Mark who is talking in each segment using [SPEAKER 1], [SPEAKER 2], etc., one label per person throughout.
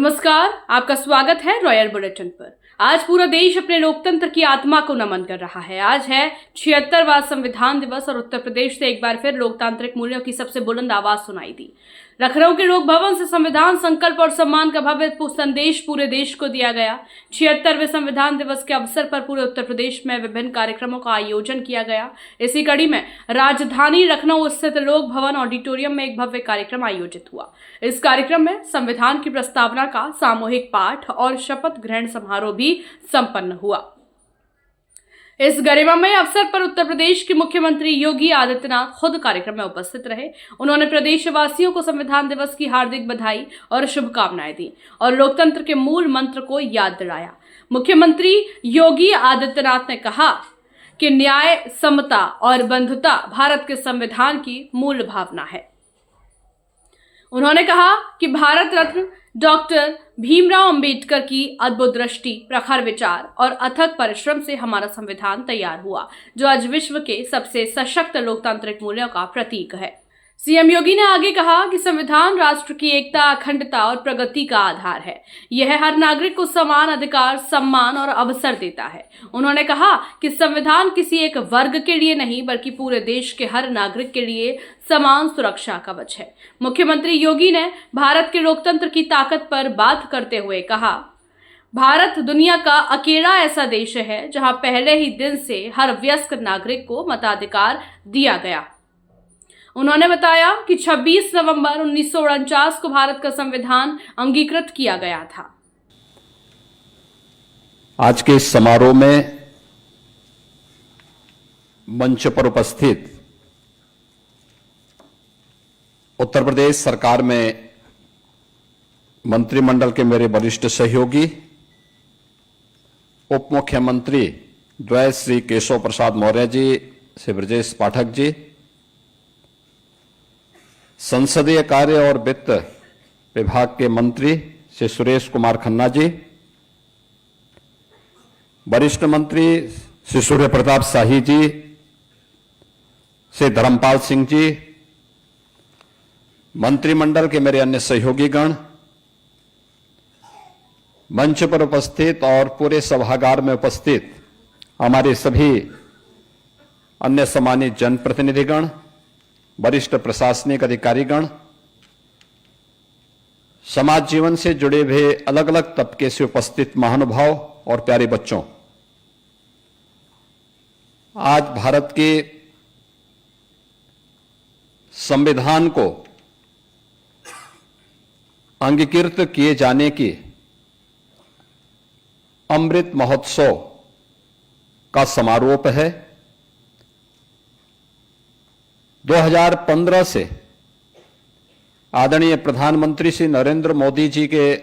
[SPEAKER 1] नमस्कार, आपका स्वागत है रॉयल बुलेटिन पर। आज पूरा देश अपने लोकतंत्र की आत्मा को नमन कर रहा है। आज है 76वां संविधान दिवस और उत्तर प्रदेश से एक बार फिर लोकतांत्रिक मूल्यों की सबसे बुलंद आवाज सुनाई दी। लखनऊ के लोक भवन से संविधान संकल्प और सम्मान का भव्य संदेश पूरे देश को दिया गया। 76वें संविधान दिवस के अवसर पर पूरे उत्तर प्रदेश में विभिन्न कार्यक्रमों का आयोजन किया गया। इसी कड़ी में राजधानी लखनऊ स्थित लोक भवन ऑडिटोरियम में एक भव्य कार्यक्रम आयोजित हुआ। इस कार्यक्रम में संविधान की प्रस्तावना का सामूहिक पाठ और शपथ ग्रहण समारोह भी संपन्न हुआ। इस गरिमामय अवसर पर उत्तर प्रदेश के मुख्यमंत्री योगी आदित्यनाथ खुद कार्यक्रम में उपस्थित रहे। उन्होंने प्रदेशवासियों को संविधान दिवस की हार्दिक बधाई और शुभकामनाएं दी और लोकतंत्र के मूल मंत्र को याद दिलाया। मुख्यमंत्री योगी आदित्यनाथ ने कहा कि न्याय, समता और बंधुता भारत के संविधान की मूल भावना है। उन्होंने कहा कि भारत रत्न डॉक्टर भीमराव अंबेडकर की अद्भुत दृष्टि, प्रखर विचार और अथक परिश्रम से हमारा संविधान तैयार हुआ, जो आज विश्व के सबसे सशक्त लोकतांत्रिक मूल्यों का प्रतीक है। सीएम योगी ने आगे कहा कि संविधान राष्ट्र की एकता, अखंडता और प्रगति का आधार है। यह हर नागरिक को समान अधिकार, सम्मान और अवसर देता है। उन्होंने कहा कि संविधान किसी एक वर्ग के लिए नहीं, बल्कि पूरे देश के हर नागरिक के लिए समान सुरक्षा कवच है। मुख्यमंत्री योगी ने भारत के लोकतंत्र की ताकत पर बात करते हुए कहा, भारत दुनिया का अकेला ऐसा देश है जहां पहले ही दिन से हर वयस्क नागरिक को मताधिकार दिया गया। उन्होंने बताया कि 26 नवंबर 1949 को भारत का संविधान अंगीकृत किया गया था।
[SPEAKER 2] आज के इस समारोह में मंच पर उपस्थित उत्तर प्रदेश सरकार में मंत्रिमंडल के मेरे वरिष्ठ सहयोगी, उप मुख्यमंत्री द्वय श्री केशव प्रसाद मौर्य जी, श्री ब्रजेश पाठक जी, संसदीय कार्य और वित्त विभाग के मंत्री श्री सुरेश कुमार खन्ना जी, वरिष्ठ मंत्री श्री सूर्य प्रताप शाही जी, श्री धर्मपाल सिंह जी, मंत्रिमंडल के मेरे अन्य सहयोगीगण, मंच पर उपस्थित और पूरे सभागार में उपस्थित हमारे सभी अन्य सम्मानित जनप्रतिनिधिगण, वरिष्ठ प्रशासनिक अधिकारीगण, समाज जीवन से जुड़े हुए अलग अलग तबके से उपस्थित महानुभाव और प्यारे बच्चों, आज भारत के संविधान को अंगीकृत किए जाने की अमृत महोत्सव का समारोह है। 2015 से आदरणीय प्रधानमंत्री श्री नरेंद्र मोदी जी के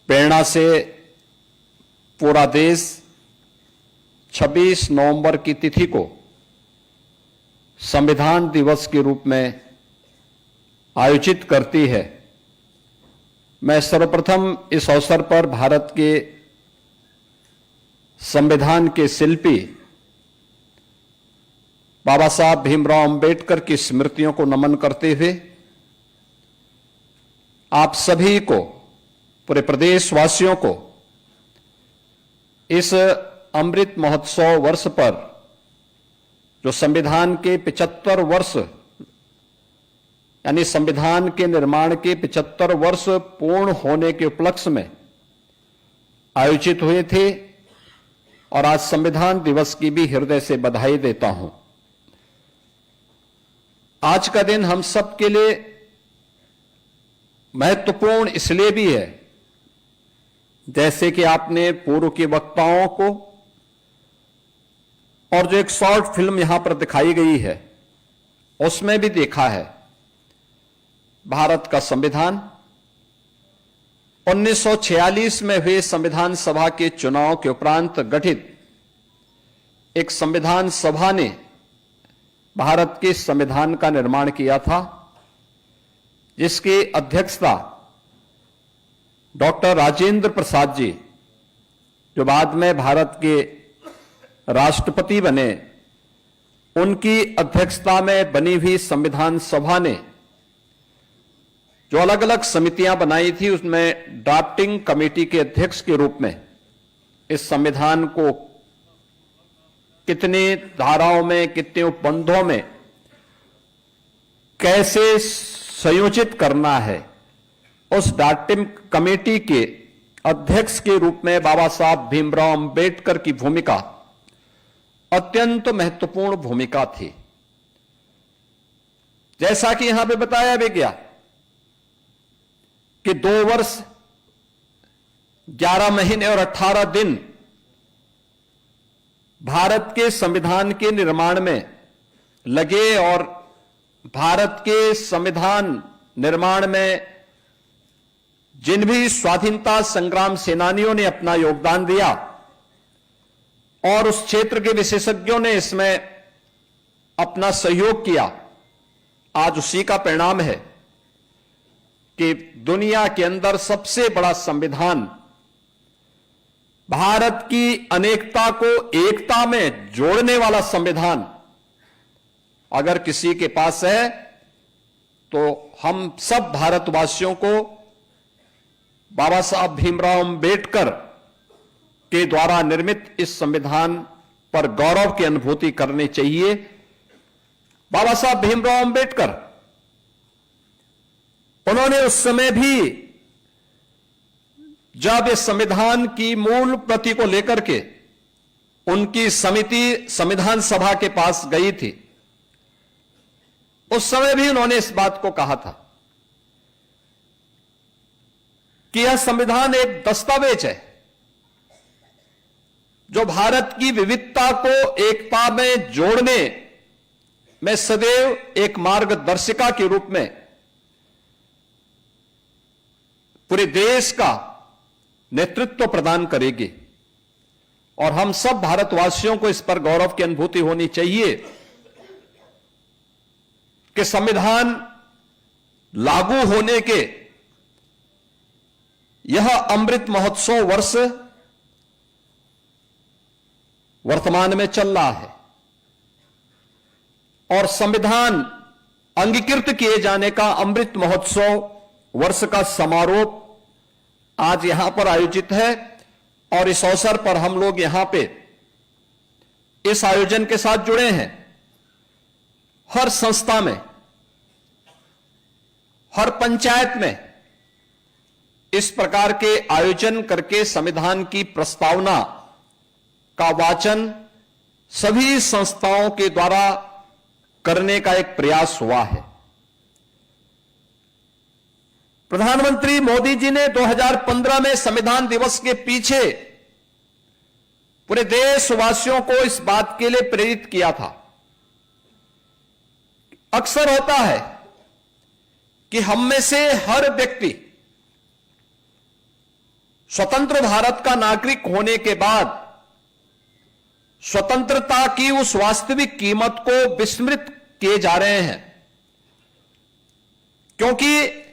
[SPEAKER 2] प्रेरणा से पूरा देश 26 नवंबर की तिथि को संविधान दिवस के रूप में आयोजित करती है। मैं सर्वप्रथम इस अवसर पर भारत के संविधान के शिल्पी बाबा साहब भीमराव अंबेडकर की स्मृतियों को नमन करते हुए आप सभी को, पूरे प्रदेशवासियों को इस अमृत महोत्सव वर्ष पर, जो संविधान के 75 वर्ष यानी संविधान के निर्माण के 75 वर्ष पूर्ण होने के उपलक्ष्य में आयोजित हुए थे, और आज संविधान दिवस की भी हृदय से बधाई देता हूं। आज का दिन हम सब के लिए महत्वपूर्ण इसलिए भी है, जैसे कि आपने पूर्व के वक्ताओं को और जो एक शॉर्ट फिल्म यहां पर दिखाई गई है उसमें भी देखा है। भारत का संविधान 1946 में हुए संविधान सभा के चुनाव के उपरांत गठित एक संविधान सभा ने भारत के संविधान का निर्माण किया था, जिसकी अध्यक्षता डॉक्टर राजेंद्र प्रसाद जी, जो बाद में भारत के राष्ट्रपति बने, उनकी अध्यक्षता में बनी हुई संविधान सभा ने जो अलग अलग समितियां बनाई थी, उसमें ड्राफ्टिंग कमेटी के अध्यक्ष के रूप में इस संविधान को कितनी धाराओं में, कितने उपबंधों में कैसे संयोजित करना है, उस ड्राफ्टिंग कमेटी के अध्यक्ष के रूप में बाबा साहब भीमराव अंबेडकर की भूमिका अत्यंत महत्वपूर्ण भूमिका थी। जैसा कि यहां पे बताया भी गया कि 2 वर्ष 11 महीने और 18 दिन भारत के संविधान के निर्माण में लगे और भारत के संविधान निर्माण में जिन भी स्वाधीनता संग्राम सेनानियों ने अपना योगदान दिया और उस क्षेत्र के विशेषज्ञों ने इसमें अपना सहयोग किया, आज उसी का परिणाम है कि दुनिया के अंदर सबसे बड़ा संविधान, भारत की अनेकता को एकता में जोड़ने वाला संविधान अगर किसी के पास है तो हम सब भारतवासियों को बाबा साहब भीमराव अंबेडकर के द्वारा निर्मित इस संविधान पर गौरव की अनुभूति करनी चाहिए। बाबा साहब भीमराव अंबेडकर, उन्होंने उस समय भी जब इस संविधान की मूल प्रति को लेकर के उनकी समिति संविधान सभा के पास गई थी, उस समय भी उन्होंने इस बात को कहा था कि यह संविधान एक दस्तावेज है जो भारत की विविधता को एकता में जोड़ने में सदैव एक मार्गदर्शिका के रूप में पूरे देश का नेतृत्व प्रदान करेगी। और हम सब भारतवासियों को इस पर गौरव की अनुभूति होनी चाहिए कि संविधान लागू होने के यह अमृत महोत्सव वर्ष वर्तमान में चल रहा है और संविधान अंगीकृत किए जाने का अमृत महोत्सव वर्ष का समारोह आज यहां पर आयोजित है। और इस अवसर पर हम लोग यहां पे इस आयोजन के साथ जुड़े हैं। हर संस्था में, हर पंचायत में इस प्रकार के आयोजन करके संविधान की प्रस्तावना का वाचन सभी संस्थाओं के द्वारा करने का एक प्रयास हुआ है। प्रधानमंत्री मोदी जी ने 2015 में संविधान दिवस के पीछे पूरे देशवासियों को इस बात के लिए प्रेरित किया था। अक्सर होता है कि हम में से हर व्यक्ति स्वतंत्र भारत का नागरिक होने के बाद स्वतंत्रता की उस वास्तविक कीमत को विस्मृत किए जा रहे हैं, क्योंकि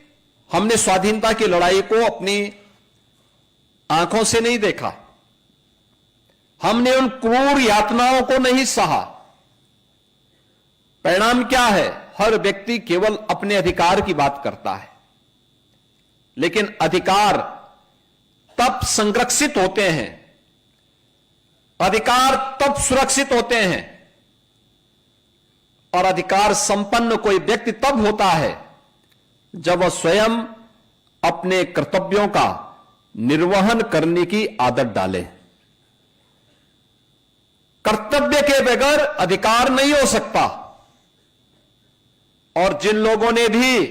[SPEAKER 2] हमने स्वाधीनता की लड़ाई को अपनी आंखों से नहीं देखा, हमने उन क्रूर यातनाओं को नहीं सहा। परिणाम क्या है? हर व्यक्ति केवल अपने अधिकार की बात करता है, लेकिन अधिकार तब संरक्षित होते हैं, अधिकार तब सुरक्षित होते हैं और अधिकार संपन्न कोई व्यक्ति तब होता है जब वह स्वयं अपने कर्तव्यों का निर्वहन करने की आदत डाले। कर्तव्य के बगैर अधिकार नहीं हो सकता। और जिन लोगों ने भी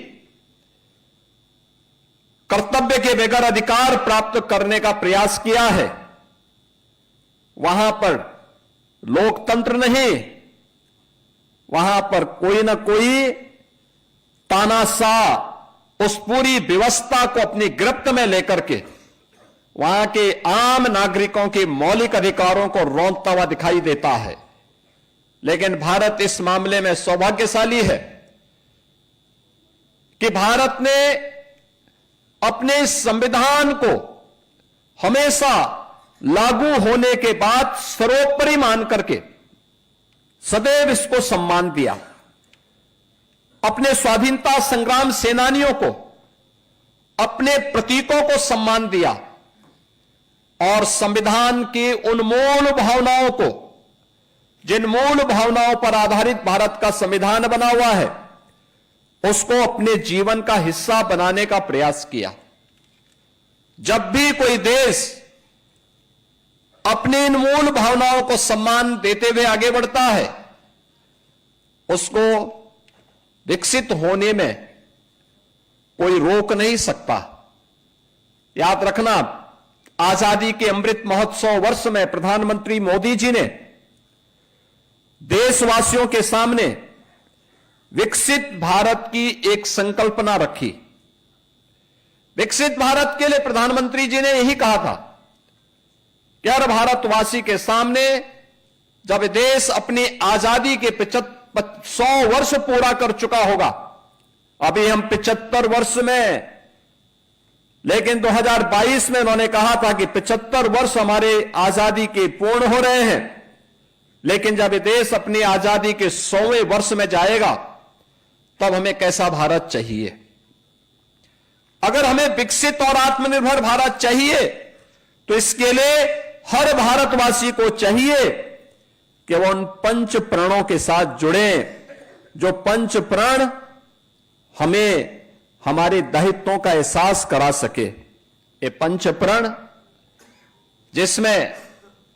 [SPEAKER 2] कर्तव्य के बगैर अधिकार प्राप्त करने का प्रयास किया है, वहां पर लोकतंत्र नहीं, वहां पर कोई ना कोई तानाशाह उस पूरी व्यवस्था को अपनी गिरफ्त में लेकर के वहां के आम नागरिकों के मौलिक अधिकारों को रौंदता हुआ दिखाई देता है। लेकिन भारत इस मामले में सौभाग्यशाली है कि भारत ने अपने संविधान को हमेशा लागू होने के बाद सर्वोपरि मान करके सदैव इसको सम्मान दिया। अपने स्वाधीनता संग्राम सेनानियों को अपने प्रतीकों को सम्मान दिया और संविधान की उन मूल भावनाओं को, जिन मूल भावनाओं पर आधारित भारत का संविधान बना हुआ है, उसको अपने जीवन का हिस्सा बनाने का प्रयास किया। जब भी कोई देश अपनी इन मूल भावनाओं को सम्मान देते हुए आगे बढ़ता है, उसको विकसित होने में कोई रोक नहीं सकता। याद रखना, आजादी के अमृत महोत्सव वर्ष में प्रधानमंत्री मोदी जी ने देशवासियों के सामने विकसित भारत की एक संकल्पना रखी। विकसित भारत के लिए प्रधानमंत्री जी ने यही कहा था कि हर भारतवासी के सामने, जब देश अपनी आजादी के 100 वर्ष पूरा कर चुका होगा, अभी हम 75 वर्ष में, लेकिन 2022 में उन्होंने कहा था कि 75 वर्ष हमारे आजादी के पूर्ण हो रहे हैं, लेकिन जब देश अपनी आजादी के 100वें वर्ष में जाएगा, तब हमें कैसा भारत चाहिए। अगर हमें विकसित और आत्मनिर्भर भारत चाहिए, तो इसके लिए हर भारतवासी को चाहिए कि वो उन पंच प्रणों के साथ जुड़े, जो पंच प्रण हमें हमारे दायित्वों का एहसास करा सके। ये पंच प्रण जिसमें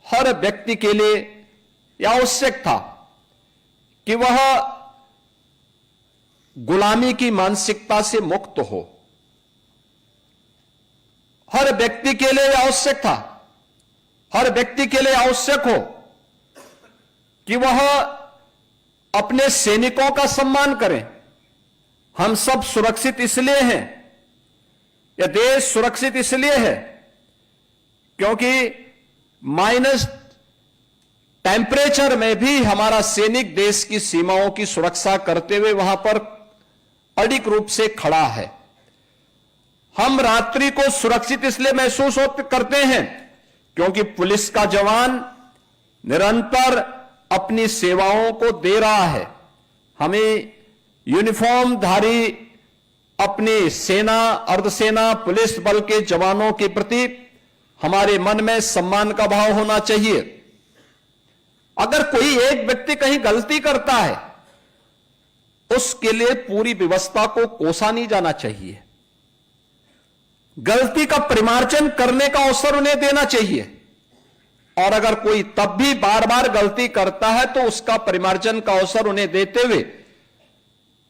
[SPEAKER 2] हर व्यक्ति के लिए यह आवश्यक था कि वह गुलामी की मानसिकता से मुक्त हो। हर व्यक्ति के लिए आवश्यक था, हर व्यक्ति के लिए आवश्यक हो कि वह अपने सैनिकों का सम्मान करें। हम सब सुरक्षित इसलिए हैं, यह देश सुरक्षित इसलिए है क्योंकि माइनस टेम्परेचर में भी हमारा सैनिक देश की सीमाओं की सुरक्षा करते हुए वहां पर अडिग रूप से खड़ा है। हम रात्रि को सुरक्षित इसलिए महसूस करते हैं क्योंकि पुलिस का जवान निरंतर अपनी सेवाओं को दे रहा है। हमें यूनिफॉर्मधारी अपनी सेना, अर्धसेना, पुलिस बल के जवानों के प्रति हमारे मन में सम्मान का भाव होना चाहिए। अगर कोई एक व्यक्ति कहीं गलती करता है, उसके लिए पूरी व्यवस्था को कोसा नहीं जाना चाहिए। गलती का परिमार्जन करने का अवसर उन्हें देना चाहिए, और अगर कोई तब भी बार बार गलती करता है तो उसका परिमार्जन का अवसर उन्हें देते हुए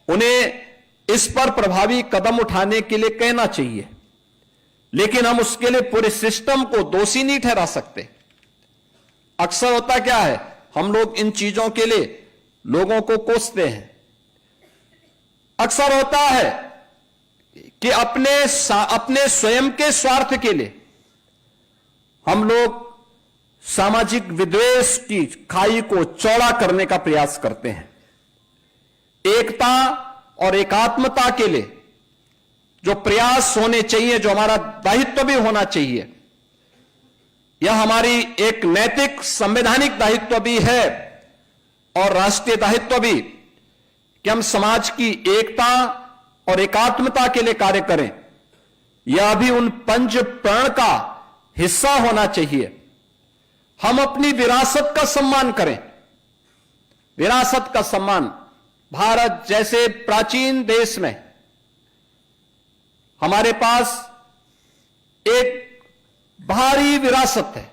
[SPEAKER 2] उन्हें इस पर प्रभावी कदम उठाने के लिए कहना चाहिए। लेकिन हम उसके लिए पूरे सिस्टम को दोषी नहीं ठहरा सकते। अक्सर होता क्या है, हम लोग इन चीजों के लिए लोगों को कोसते हैं। अक्सर होता है कि अपने स्वयं के स्वार्थ के लिए हम लोग सामाजिक विद्वेष की खाई को चौड़ा करने का प्रयास करते हैं। एकता और एकात्मता के लिए जो प्रयास होने चाहिए, जो हमारा दायित्व भी होना चाहिए, यह हमारी एक नैतिक संवैधानिक दायित्व भी है और राष्ट्रीय दायित्व भी कि हम समाज की एकता और एकात्मता के लिए कार्य करें। यह भी उन पंच प्रण का हिस्सा होना चाहिए। हम अपनी विरासत का सम्मान करें। विरासत का सम्मान, भारत जैसे प्राचीन देश में हमारे पास एक भारी विरासत है,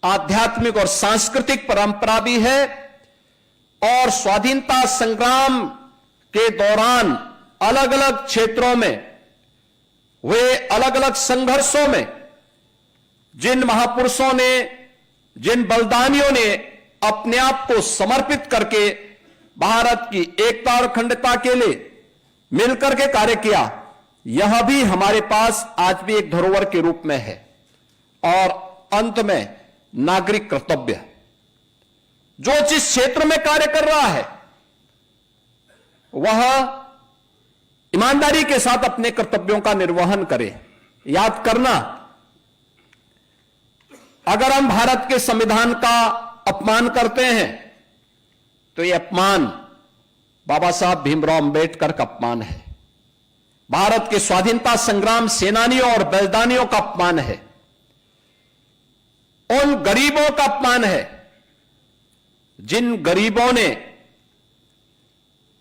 [SPEAKER 2] आध्यात्मिक और सांस्कृतिक परंपरा भी है, और स्वाधीनता संग्राम के दौरान अलग अलग क्षेत्रों में हुए अलग अलग संघर्षों में जिन महापुरुषों ने, जिन बलिदानियों ने अपने आप को समर्पित करके भारत की एकता और अखंडता के लिए मिलकर के कार्य किया, यह भी हमारे पास आज भी एक धरोहर के रूप में है। और अंत में नागरिक कर्तव्य, जो जिस क्षेत्र में कार्य कर रहा है वह ईमानदारी के साथ अपने कर्तव्यों का निर्वहन करे। याद करना, अगर हम भारत के संविधान का अपमान करते हैं तो यह अपमान बाबा साहब भीमराव अंबेडकर का अपमान है। भारत के स्वाधीनता संग्राम सेनानियों और बलिदानियों का अपमान है, उन गरीबों का अपमान है जिन गरीबों ने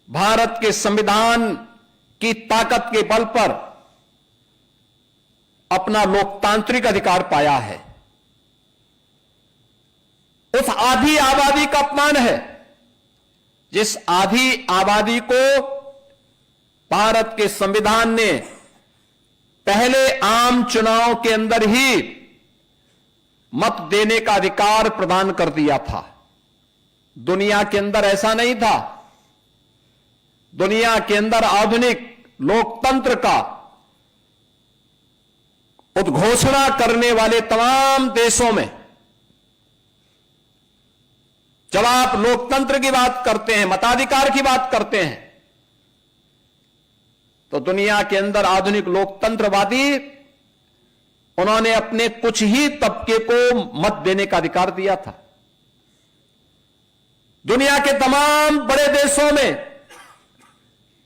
[SPEAKER 2] भारत के संविधान की ताकत के बल पर अपना लोकतांत्रिक अधिकार पाया है। उस आधी आबादी का अपमान है जिस आधी आबादी को भारत के संविधान ने पहले आम चुनाव के अंदर ही मत देने का अधिकार प्रदान कर दिया था। दुनिया के अंदर ऐसा नहीं था। दुनिया के अंदर आधुनिक लोकतंत्र का उद्घोषणा करने वाले तमाम देशों में जब आप लोकतंत्र की बात करते हैं, मताधिकार की बात करते हैं, तो दुनिया के अंदर आधुनिक लोकतंत्रवादी उन्होंने अपने कुछ ही तबके को मत देने का अधिकार दिया था। दुनिया के तमाम बड़े देशों में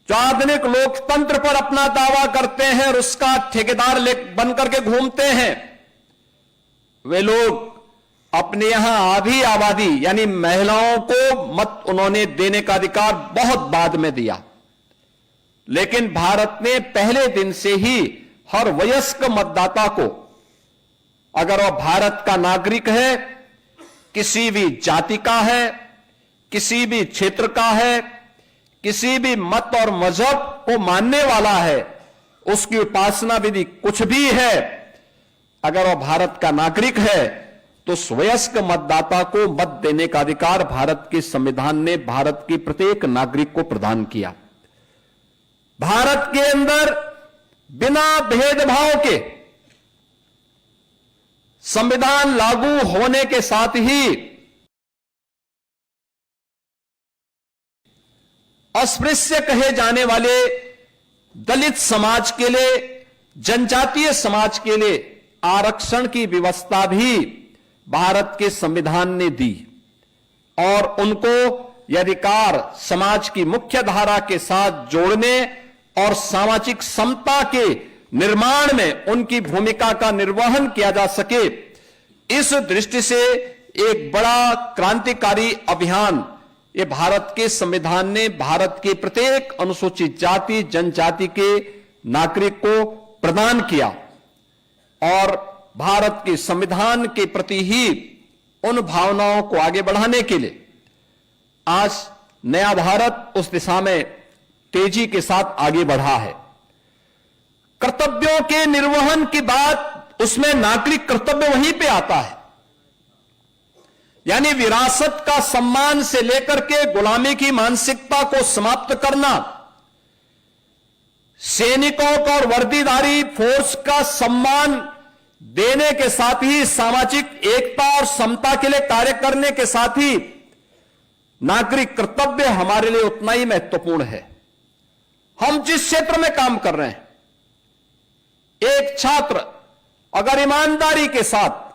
[SPEAKER 2] जो आधुनिक लोकतंत्र पर अपना दावा करते हैं और उसका ठेकेदार बनकर के घूमते हैं, वे लोग अपने यहां आधी आबादी यानी महिलाओं को मत उन्होंने देने का अधिकार बहुत बाद में दिया। लेकिन भारत ने पहले दिन से ही हर वयस्क मतदाता को, अगर वह भारत का नागरिक है, किसी भी जाति का है, किसी भी क्षेत्र का है, किसी भी मत और मजहब को मानने वाला है, उसकी उपासना विधि कुछ भी है, अगर वह भारत का नागरिक है तो उस वयस्क मतदाता को मत देने का अधिकार भारत के संविधान ने भारत के प्रत्येक नागरिक को प्रदान किया। भारत के अंदर बिना भेदभाव के संविधान लागू होने के साथ ही अस्पृश्य कहे जाने वाले दलित समाज के लिए, जनजातीय समाज के लिए आरक्षण की व्यवस्था भी भारत के संविधान ने दी और उनको यह अधिकार समाज की मुख्य धारा के साथ जोड़ने और सामाजिक समता के निर्माण में उनकी भूमिका का निर्वहन किया जा सके, इस दृष्टि से एक बड़ा क्रांतिकारी अभियान ये भारत के संविधान ने भारत के प्रत्येक अनुसूचित जाति जनजाति के नागरिक को प्रदान किया और भारत के संविधान के प्रति ही उन भावनाओं को आगे बढ़ाने के लिए आज नया भारत उस दिशा में तेजी के साथ आगे बढ़ा है। कर्तव्यों के निर्वहन की बात, उसमें नागरिक कर्तव्य वहीं पे आता है, यानी विरासत का सम्मान से लेकर के गुलामी की मानसिकता को समाप्त करना, सैनिकों को और वर्दीधारी फोर्स का सम्मान देने के साथ ही सामाजिक एकता और समता के लिए कार्य करने के साथ ही नागरिक कर्तव्य हमारे लिए उतना ही महत्वपूर्ण है। हम जिस क्षेत्र में काम कर रहे हैं, एक छात्र अगर ईमानदारी के साथ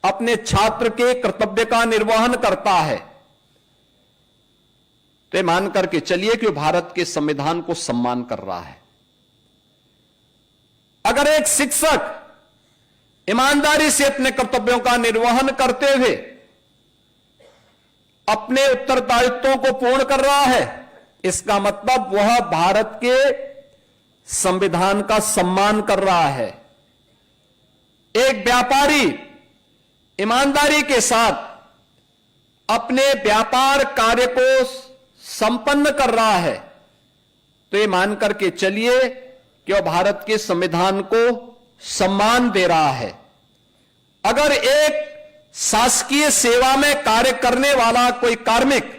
[SPEAKER 2] अपने छात्र के कर्तव्य का निर्वहन करता है तो मान करके चलिए कि वो भारत के संविधान को सम्मान कर रहा है। अगर एक शिक्षक ईमानदारी से अपने कर्तव्यों का निर्वहन करते हुए अपने उत्तरदायित्वों को पूर्ण कर रहा है, इसका मतलब वह भारत के संविधान का सम्मान कर रहा है। एक व्यापारी ईमानदारी के साथ अपने व्यापार कार्य को संपन्न कर रहा है तो ये मान करके चलिए कि वह भारत के संविधान को सम्मान दे रहा है। अगर एक शासकीय सेवा में कार्य करने वाला कोई कार्मिक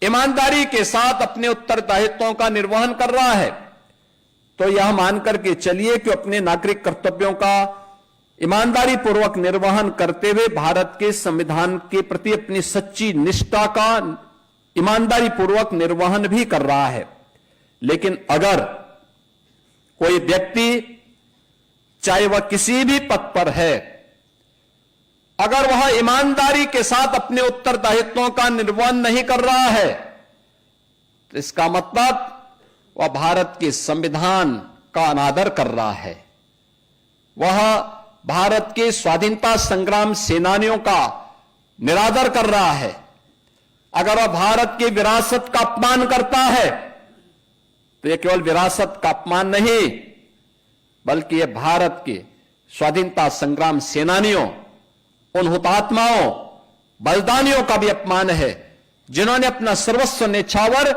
[SPEAKER 2] ईमानदारी के साथ अपने उत्तरदायित्वों का निर्वहन कर रहा है तो यह मानकर के चलिए कि अपने नागरिक कर्तव्यों का ईमानदारी पूर्वक निर्वहन करते हुए भारत के संविधान के प्रति अपनी सच्ची निष्ठा का ईमानदारी पूर्वक निर्वहन भी कर रहा है। लेकिन अगर कोई व्यक्ति, चाहे वह किसी भी पद पर है, अगर वह ईमानदारी के साथ अपने उत्तरदायित्वों का निर्वहन नहीं कर रहा है तो इसका मतलब वह भारत के संविधान का अनादर कर रहा है, वह भारत के स्वाधीनता संग्राम सेनानियों का निरादर कर रहा है, अगर वह भारत की विरासत का अपमान करता है तो यह केवल विरासत का अपमान नहीं, बल्कि यह भारत के स्वाधीनता संग्राम सेनानियों, उन हुतात्माओं, बलिदानियों का भी अपमान है जिन्होंने अपना सर्वस्व न्यौछावर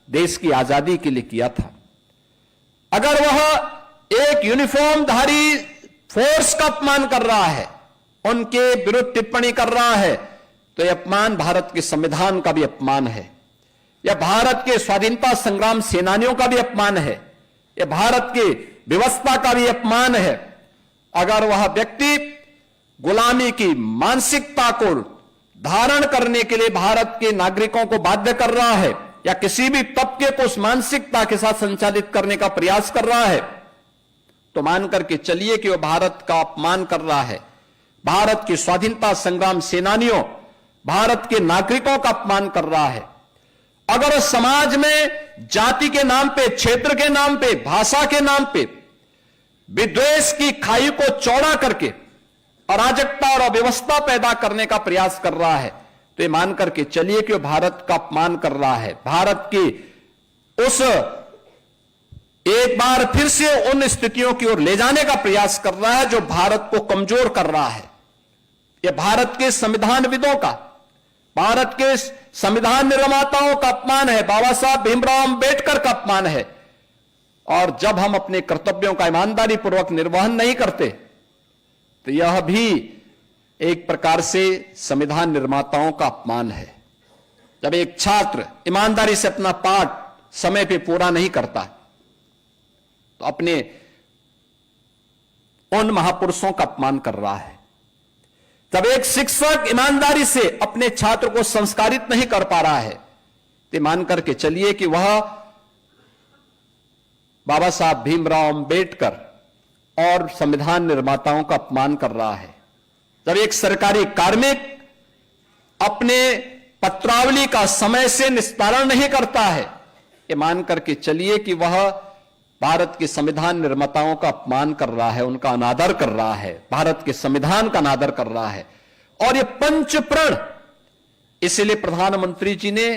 [SPEAKER 2] देश की आजादी के लिए किया था। अगर वह एक यूनिफॉर्मधारी फोर्स का अपमान कर रहा है, उनके विरुद्ध टिप्पणी कर रहा है, तो यह अपमान भारत के संविधान का भी अपमान है, यह भारत के स्वाधीनता संग्राम सेनानियों का भी अपमान है, यह भारत की व्यवस्था का भी अपमान है। अगर वह व्यक्ति गुलामी की मानसिकता को धारण करने के लिए भारत के नागरिकों को बाध्य कर रहा है या किसी भी तबके को उस मानसिकता के साथ संचालित करने का प्रयास कर रहा है, तो मान करके चलिए कि वह भारत का अपमान कर रहा है, भारत के स्वाधीनता संग्राम सेनानियों, भारत के नागरिकों का अपमान कर रहा है। अगर समाज में जाति के नाम पे, क्षेत्र के नाम पे, भाषा के नाम पे विद्वेष की खाई को चौड़ा करके अराजकता और अव्यवस्था पैदा करने का प्रयास कर रहा है, तो ये मान करके चलिए कि वो भारत का अपमान कर रहा है, भारत की उस एक बार फिर से उन स्थितियों की ओर ले जाने का प्रयास कर रहा है जो भारत को कमजोर कर रहा है। यह भारत के संविधानविदों का, भारत के संविधान निर्माताओं का अपमान है, बाबा साहब भीमराव अंबेडकर का अपमान है। और जब हम अपने कर्तव्यों का ईमानदारी पूर्वक निर्वहन नहीं करते तो यह भी एक प्रकार से संविधान निर्माताओं का अपमान है। जब एक छात्र ईमानदारी से अपना पाठ समय पे पूरा नहीं करता तो अपने उन महापुरुषों का अपमान कर रहा है। जब एक शिक्षक ईमानदारी से अपने छात्र को संस्कारित नहीं कर पा रहा है तो मान करके चलिए कि वह बाबा साहब भीमराव अंबेडकर और संविधान निर्माताओं का अपमान कर रहा है। जब एक सरकारी कार्मिक अपने पत्रावली का समय से निस्तारण नहीं करता है, ये मान करके चलिए कि वह भारत के संविधान निर्माताओं का अपमान कर रहा है, उनका अनादर कर रहा है, भारत के संविधान का अनादर कर रहा है। और ये पंच प्रण इसलिए प्रधानमंत्री जी ने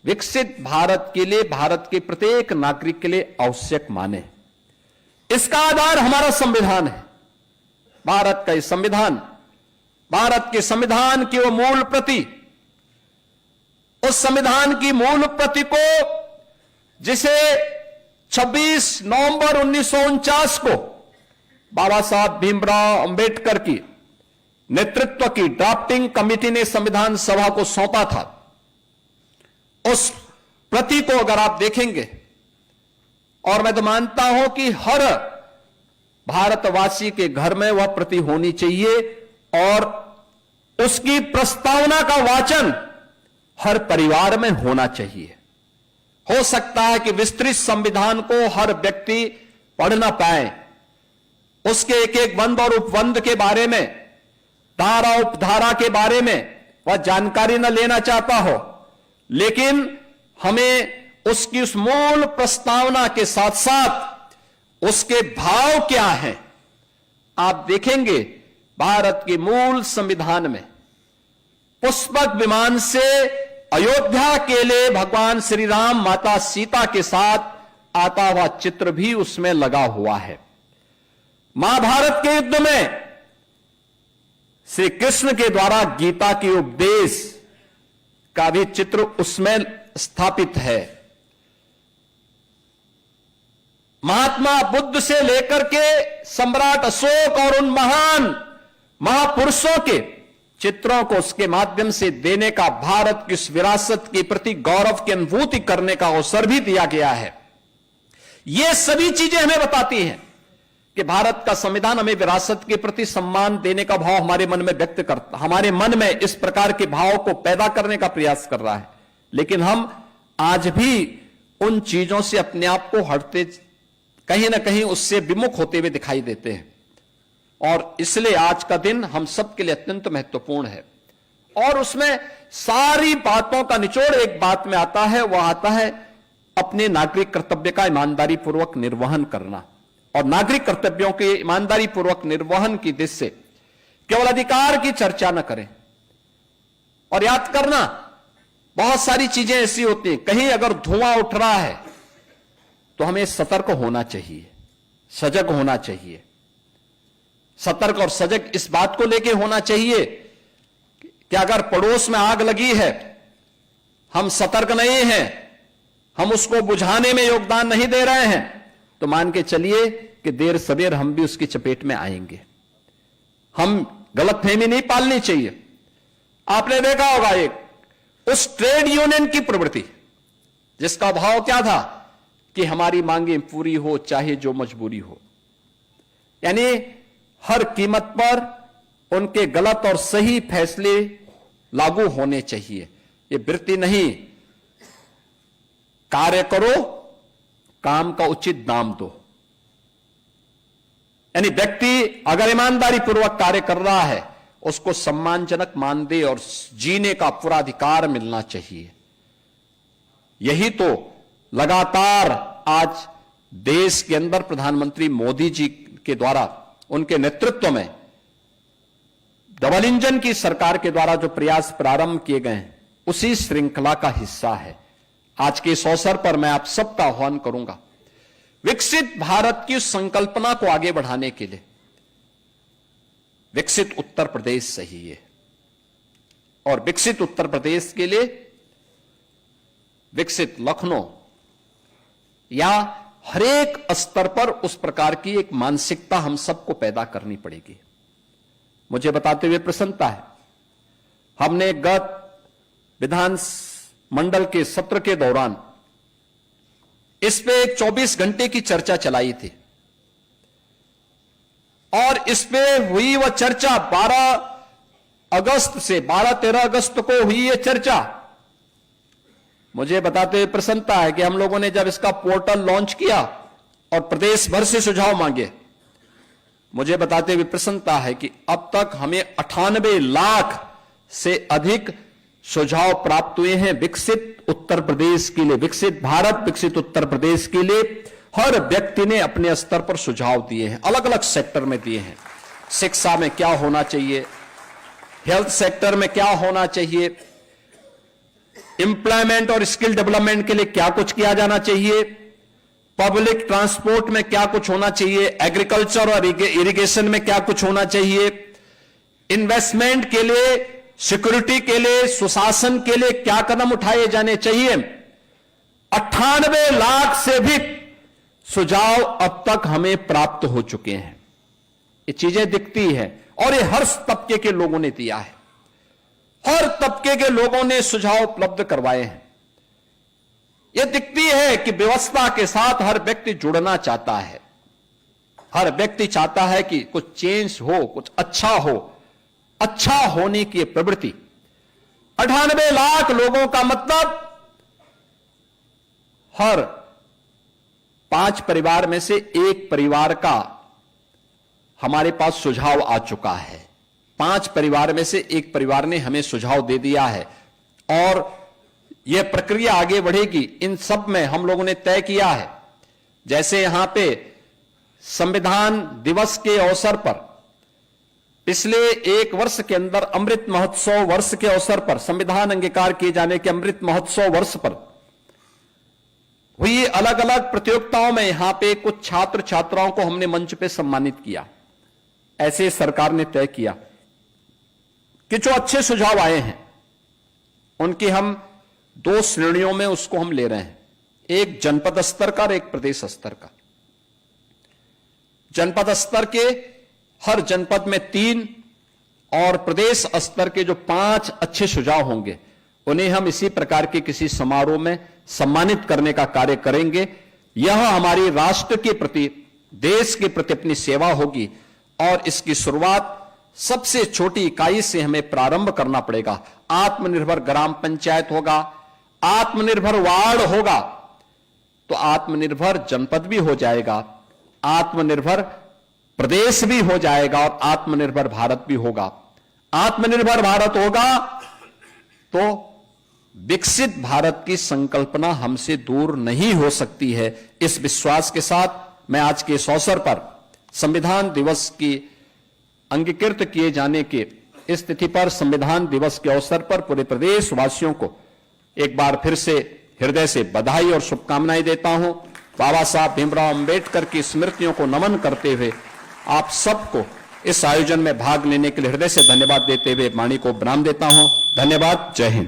[SPEAKER 2] विकसित भारत के लिए, भारत के प्रत्येक नागरिक के लिए आवश्यक माने। इसका आधार हमारा संविधान है, भारत का संविधान, भारत के संविधान की वो मूल प्रति, उस संविधान की मूल प्रति को जिसे 26 नवंबर 1949 को बाबा साहब भीमराव अंबेडकर की नेतृत्व की ड्राफ्टिंग कमेटी ने संविधान सभा को सौंपा था, उस प्रति को अगर आप देखेंगे, और मैं तो मानता हूं कि हर भारतवासी के घर में वह प्रति होनी चाहिए और उसकी प्रस्तावना का वाचन हर परिवार में होना चाहिए। हो सकता है कि विस्तृत संविधान को हर व्यक्ति पढ़ ना पाए, उसके एक एक बंद और उपबंध के बारे में, धारा उपधारा के बारे में वह जानकारी न लेना चाहता हो, लेकिन हमें उसकी उस मूल प्रस्तावना के साथ साथ उसके भाव क्या हैं, आप देखेंगे भारत के मूल संविधान में पुष्पक विमान से अयोध्या के लिए भगवान श्री राम माता सीता के साथ आता हुआ चित्र भी उसमें लगा हुआ है। महाभारत के युद्ध में श्री कृष्ण के द्वारा गीता के उपदेश का भी चित्र उसमें स्थापित है। महात्मा बुद्ध से लेकर के सम्राट अशोक और उन महान महापुरुषों के चित्रों को उसके माध्यम से देने का, भारत की इस विरासत के प्रति गौरव की अनुभूति करने का अवसर भी दिया गया है। ये सभी चीजें हमें बताती हैं कि भारत का संविधान हमें विरासत के प्रति सम्मान देने का भाव हमारे मन में व्यक्त करता, हमारे मन में इस प्रकार के भाव को पैदा करने का प्रयास कर रहा है। लेकिन हम आज भी उन चीजों से अपने आप को हटते, कहीं ना कहीं उससे विमुख होते हुए दिखाई देते हैं। और इसलिए आज का दिन हम सबके लिए अत्यंत महत्वपूर्ण है। और उसमें सारी बातों का निचोड़ एक बात में आता है, वह आता है अपने नागरिक कर्तव्य का ईमानदारी पूर्वक निर्वहन करना और नागरिक कर्तव्यों के ईमानदारी पूर्वक निर्वहन की दिशा से केवल अधिकार की चर्चा न करें। और याद करना, बहुत सारी चीजें ऐसी होती हैं, कहीं अगर धुआं उठ रहा है तो हमें सतर्क होना चाहिए, सजग होना चाहिए। सतर्क और सजग इस बात को लेकर होना चाहिए कि अगर पड़ोस में आग लगी है, हम सतर्क नहीं हैं, हम उसको बुझाने में योगदान नहीं दे रहे हैं, तो मान के चलिए कि देर सवेर हम भी उसकी चपेट में आएंगे। हम गलतफहमी नहीं पालनी चाहिए। आपने देखा होगा एक उस ट्रेड यूनियन की प्रवृत्ति जिसका भाव क्या था कि हमारी मांगें पूरी हो चाहे जो मजबूरी हो, यानी हर कीमत पर उनके गलत और सही फैसले लागू होने चाहिए। ये वृत्ति नहीं, कार्य करो, काम का उचित दाम दो। यानी व्यक्ति अगर ईमानदारी पूर्वक कार्य कर रहा है, उसको सम्मानजनक मानदेय और जीने का पूरा अधिकार मिलना चाहिए। यही तो लगातार आज देश के अंदर प्रधानमंत्री मोदी जी के द्वारा, उनके नेतृत्व में डबल इंजन की सरकार के द्वारा जो प्रयास प्रारंभ किए गए हैं, उसी श्रृंखला का हिस्सा है। आज के इस अवसर पर मैं आप सबका आह्वान करूंगा, विकसित भारत की संकल्पना को आगे बढ़ाने के लिए विकसित उत्तर प्रदेश सही है, और विकसित उत्तर प्रदेश के लिए विकसित लखनऊ या हरेक स्तर पर उस प्रकार की एक मानसिकता हम सबको पैदा करनी पड़ेगी। मुझे बताते हुए प्रसन्नता है, हमने गत विधान मंडल के सत्र के दौरान इस पे एक 24 घंटे की चर्चा चलाई थी, और इस पे हुई वह चर्चा 12-13 अगस्त को हुई यह चर्चा। मुझे बताते हुए प्रसन्नता है कि हम लोगों ने जब इसका पोर्टल लॉन्च किया और प्रदेश भर से सुझाव मांगे, मुझे बताते हुए प्रसन्नता है कि अब तक हमें 98 लाख से अधिक सुझाव प्राप्त हुए हैं विकसित उत्तर प्रदेश के लिए। विकसित भारत, विकसित उत्तर प्रदेश के लिए हर व्यक्ति ने अपने स्तर पर सुझाव दिए हैं, अलग अलग सेक्टर में दिए हैं। शिक्षा में क्या होना चाहिए, हेल्थ सेक्टर में क्या होना चाहिए, एम्प्लॉयमेंट और स्किल डेवलपमेंट के लिए क्या कुछ किया जाना चाहिए, पब्लिक ट्रांसपोर्ट में क्या कुछ होना चाहिए, एग्रीकल्चर और इरिगेशन में क्या कुछ होना चाहिए, इन्वेस्टमेंट के लिए, सिक्योरिटी के लिए, सुशासन के लिए क्या कदम उठाए जाने चाहिए। 98 लाख से भी सुझाव अब तक हमें प्राप्त हो चुके हैं। ये चीजें दिखती है, और ये हर तबके के लोगों ने दिया है, हर तबके के लोगों ने सुझाव उपलब्ध करवाए हैं। यह दिखती है कि व्यवस्था के साथ हर व्यक्ति जुड़ना चाहता है, हर व्यक्ति चाहता है कि कुछ चेंज हो, कुछ अच्छा हो, अच्छा होने की प्रवृत्ति। 98 लाख लोगों का मतलब हर 5 परिवार में से एक परिवार का हमारे पास सुझाव आ चुका है। 5 परिवार में से एक परिवार ने हमें सुझाव दे दिया है, और यह प्रक्रिया आगे बढ़ेगी। इन सब में हम लोगों ने तय किया है, जैसे यहां पे संविधान दिवस के अवसर पर पिछले 1 वर्ष के अंदर अमृत महोत्सव वर्ष के अवसर पर, संविधान अंगीकार किए जाने के अमृत महोत्सव वर्ष पर हुई अलग अलग प्रतियोगिताओं में यहां पे कुछ छात्र छात्राओं को हमने मंच पे सम्मानित किया। ऐसे सरकार ने तय किया कि जो अच्छे सुझाव आए हैं उनकी हम 2 श्रेणियों में उसको हम ले रहे हैं, एक जनपद स्तर का और एक प्रदेश स्तर का। जनपद स्तर के हर जनपद में 3 और प्रदेश स्तर के जो 5 अच्छे सुझाव होंगे, उन्हें हम इसी प्रकार के किसी समारोह में सम्मानित करने का कार्य करेंगे। यह हमारी राष्ट्र के प्रति, देश के प्रति अपनी सेवा होगी, और इसकी शुरुआत सबसे छोटी इकाई से हमें प्रारंभ करना पड़ेगा। आत्मनिर्भर ग्राम पंचायत होगा, आत्मनिर्भर वार्ड होगा, तो आत्मनिर्भर जनपद भी हो जाएगा, आत्मनिर्भर प्रदेश भी हो जाएगा, और आत्मनिर्भर भारत भी होगा। आत्मनिर्भर भारत होगा तो विकसित भारत की संकल्पना हमसे दूर नहीं हो सकती है। इस विश्वास के साथ मैं आज के इस अवसर पर संविधान दिवस की अंगीकृत किए जाने की इस तिथि पर संविधान दिवस के अवसर पर पूरे प्रदेशवासियों को एक बार फिर से हृदय से बधाई और शुभकामनाएं देता हूं। बाबा साहब भीमराव अंबेडकर की स्मृतियों को नमन करते हुए आप सबको इस आयोजन में भाग लेने के लिए हृदय से धन्यवाद देते हुए वाणी को विराम देता हूं। धन्यवाद। जय हिंद।